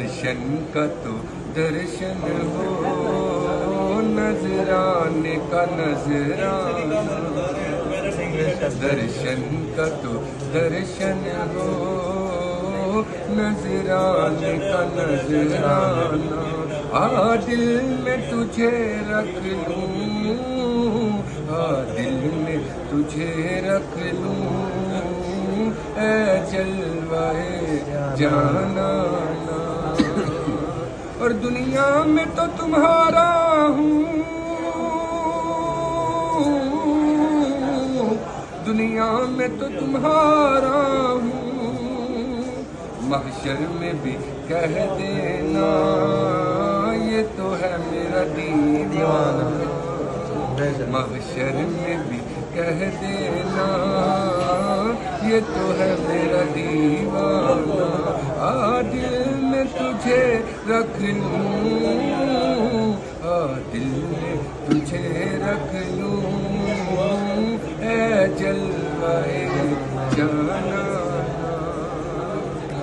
درشن کا تو درشن ہو، نذرانے کا نذرانہ، درشن کا تو درشن ہو، نذرانے کا نذرانہ، دل میں تجھے رکھ لوں، دل میں تجھے رکھ لوں، اے جلوہ جانانا، اور دنیا میں تو تمہارا ہوں، دنیا میں تو تمہارا ہوں، محشر میں بھی کہہ دینا یہ تو ہے میرا دیوانہ، محشر میں بھی کہہ دینا یہ تو ہے میرا دیوانہ، دل میں تجھے رکھ لوں، دل میں تجھے رکھ لوں، اے جلوہ جانانا۔